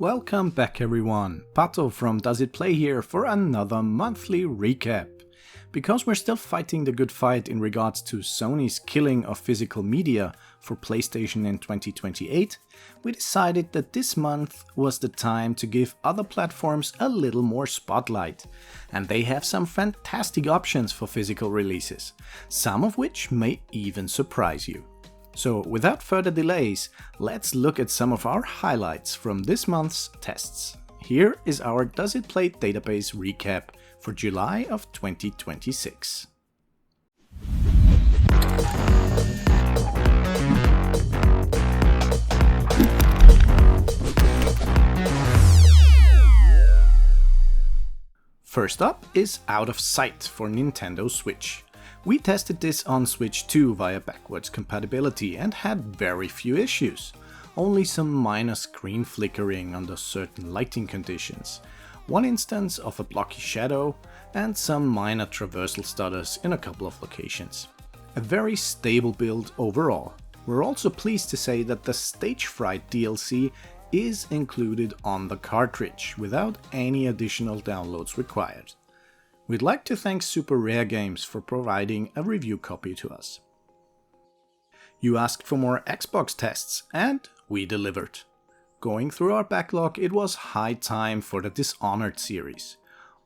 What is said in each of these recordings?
Welcome back everyone, Pato from DoesItPlay here for another monthly recap. Because we're still fighting the good fight in regards to Sony's killing of physical media for PlayStation in 2028, we decided that this month was the time to give other platforms a little more spotlight. And they have some fantastic options for physical releases, some of which may even surprise you. So without further delays, let's look at some of our highlights from this month's tests. Here is our DoesItPlay database recap for July of 2026. First up is Out of Sight for Nintendo Switch. We tested this on Switch 2 via backwards compatibility and had very few issues. Only some minor screen flickering under certain lighting conditions, one instance of a blocky shadow, and some minor traversal stutters in a couple of locations. A very stable build overall. We're also pleased to say that the Stage Fright DLC is included on the cartridge without any additional downloads required. We'd like to thank Super Rare Games for providing a review copy to us. You asked for more Xbox tests, and we delivered. Going through our backlog, it was high time for the Dishonored series.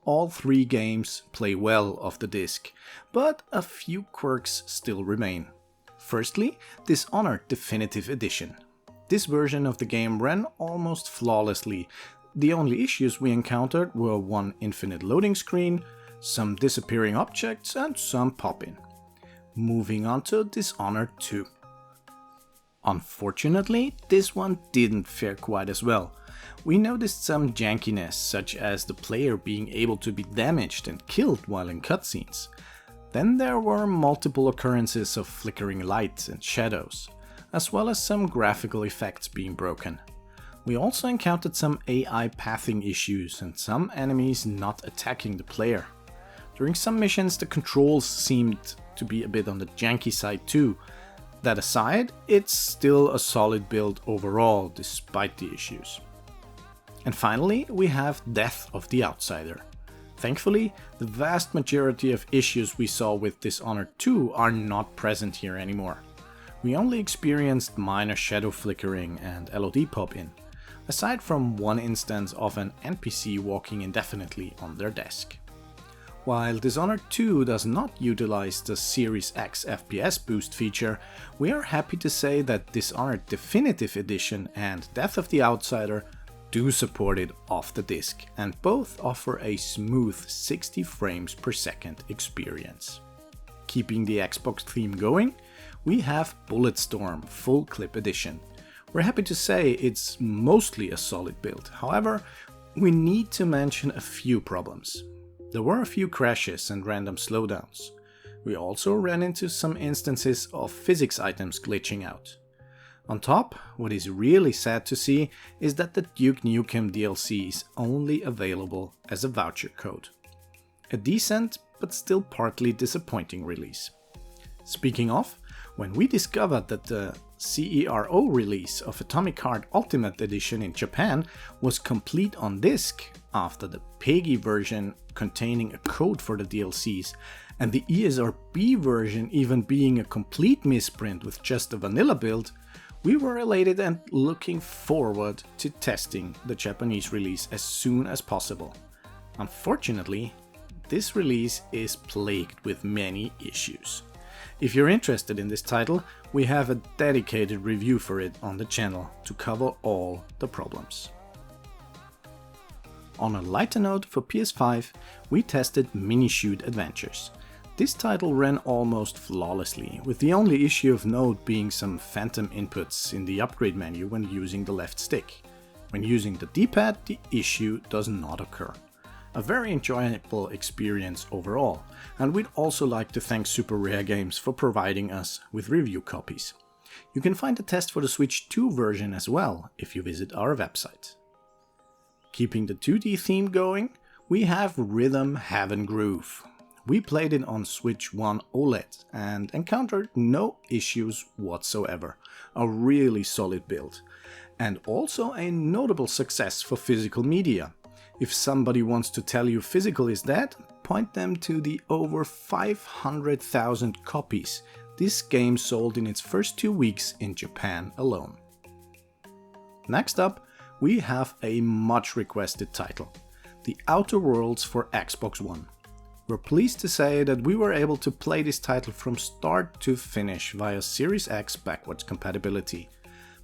All 3 games play well off the disc, but a few quirks still remain. Firstly, Dishonored Definitive Edition. This version of the game ran almost flawlessly. The only issues we encountered were one infinite loading screen, some disappearing objects, and some pop-in. Moving on to Dishonored 2. Unfortunately, this one didn't fare quite as well. We noticed some jankiness, such as the player being able to be damaged and killed while in cutscenes. Then there were multiple occurrences of flickering lights and shadows, as well as some graphical effects being broken. We also encountered some AI pathing issues and some enemies not attacking the player. During some missions, the controls seemed to be a bit on the janky side too. That aside, it's still a solid build overall despite the issues. And finally, we have Death of the Outsider. Thankfully, the vast majority of issues we saw with Dishonored 2 are not present here anymore. We only experienced minor shadow flickering and LOD pop-in, aside from one instance of an NPC walking indefinitely on their desk. While Dishonored 2 does not utilize the Series X FPS boost feature, we are happy to say that Dishonored Definitive Edition and Death of the Outsider do support it off the disc, and both offer a smooth 60 frames per second experience. Keeping the Xbox theme going, we have Bulletstorm Full Clip Edition. We're happy to say it's mostly a solid build, however, we need to mention a few problems. There were a few crashes and random slowdowns. We also ran into some instances of physics items glitching out. On top, what is really sad to see is that the Duke Nukem DLC is only available as a voucher code. A decent, but still partly disappointing release. Speaking of, when we discovered that the CERO release of Atomic Heart Ultimate Edition in Japan was complete on disc after the PEGI version containing a code for the DLCs, and the ESRB version even being a complete misprint with just a vanilla build, we were elated and looking forward to testing the Japanese release as soon as possible. Unfortunately, this release is plagued with many issues. If you're interested in this title, we have a dedicated review for it on the channel to cover all the problems. On a lighter note, for PS5, we tested Minishoot Adventures. This title ran almost flawlessly, with the only issue of note being some phantom inputs in the upgrade menu when using the left stick. When using the D-pad, the issue does not occur. A very enjoyable experience overall, and we'd also like to thank Super Rare Games for providing us with review copies. You can find a test for the Switch 2 version as well if you visit our website. Keeping the 2D theme going, we have Rhythm Heaven Groove. We played it on Switch 1 OLED and encountered no issues whatsoever. A really solid build. and also a notable success for physical media. If somebody wants to tell you physical is dead, point them to the over 500,000 copies this game sold in its first 2 weeks in Japan alone. Next up, we have a much requested title, The Outer Worlds for Xbox One. We're pleased to say that we were able to play this title from start to finish via Series X backwards compatibility,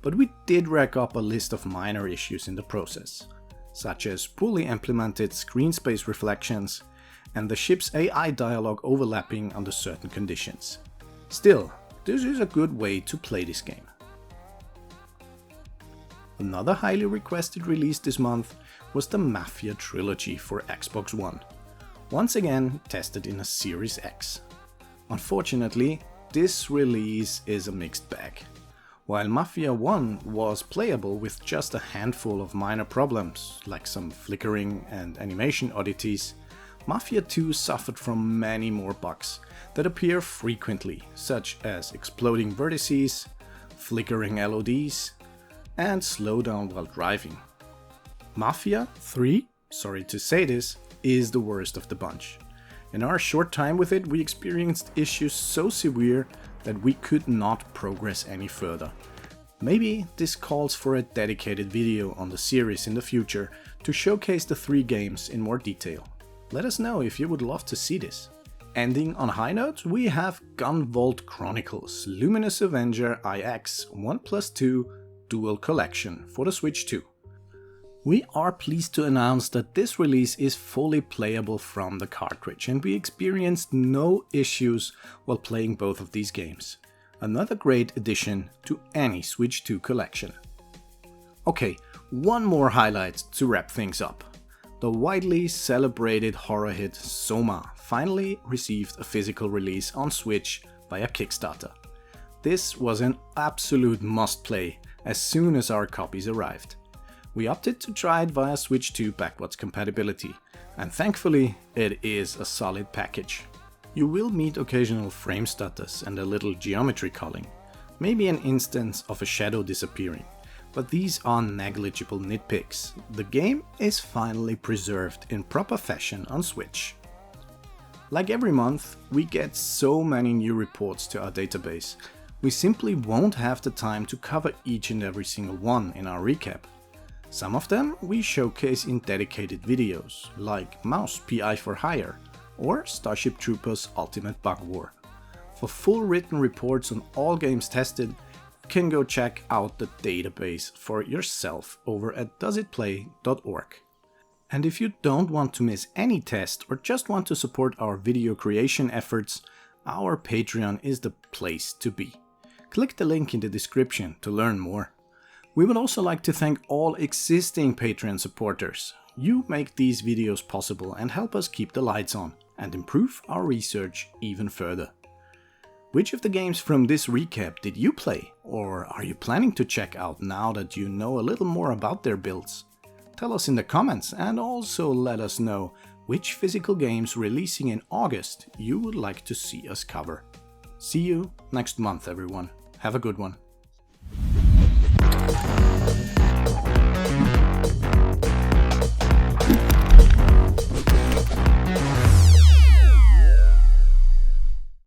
but we did rack up a list of minor issues in the process, such as poorly implemented screen space reflections and the ship's AI dialogue overlapping under certain conditions. Still, this is a good way to play this game. Another highly requested release this month was the Mafia trilogy for Xbox One, once again tested in a Series X. Unfortunately, this release is a mixed bag. While Mafia 1 was playable with just a handful of minor problems, like some flickering and animation oddities, Mafia 2 suffered from many more bugs that appear frequently, such as exploding vertices, flickering LODs, and slowdown while driving. Mafia 3, sorry to say this, is the worst of the bunch. In our short time with it, we experienced issues so severe that we could not progress any further. Maybe this calls for a dedicated video on the series in the future to showcase the 3 games in more detail. Let us know if you would love to see this. Ending on a high note, we have Gunvolt Chronicles Luminous Avenger IX 1+2 Dual Collection for the Switch 2. We are pleased to announce that this release is fully playable from the cartridge, and we experienced no issues while playing both of these games. Another great addition to any Switch 2 collection. Okay, one more highlight to wrap things up. The widely celebrated horror hit Soma finally received a physical release on Switch via Kickstarter. This was an absolute must-play as soon as our copies arrived. We opted to try it via Switch 2 backwards compatibility, and thankfully it is a solid package. You will meet occasional frame stutters and a little geometry culling, maybe an instance of a shadow disappearing, but these are negligible nitpicks. The game is finally preserved in proper fashion on Switch. Like every month, we get so many new reports to our database, we simply won't have the time to cover each and every single one in our recap. Some of them we showcase in dedicated videos, like Mouse PI for Hire or Starship Troopers Ultimate Bug War. For full written reports on all games tested, you can go check out the database for yourself over at DoesItPlay.org. And if you don't want to miss any test or just want to support our video creation efforts, our Patreon is the place to be. Click the link in the description to learn more. We would also like to thank all existing Patreon supporters. You make these videos possible and help us keep the lights on and improve our research even further. Which of the games from this recap did you play, or are you planning to check out now that you know a little more about their builds? Tell us in the comments, and also let us know which physical games releasing in August you would like to see us cover. See you next month, everyone. Have a good one.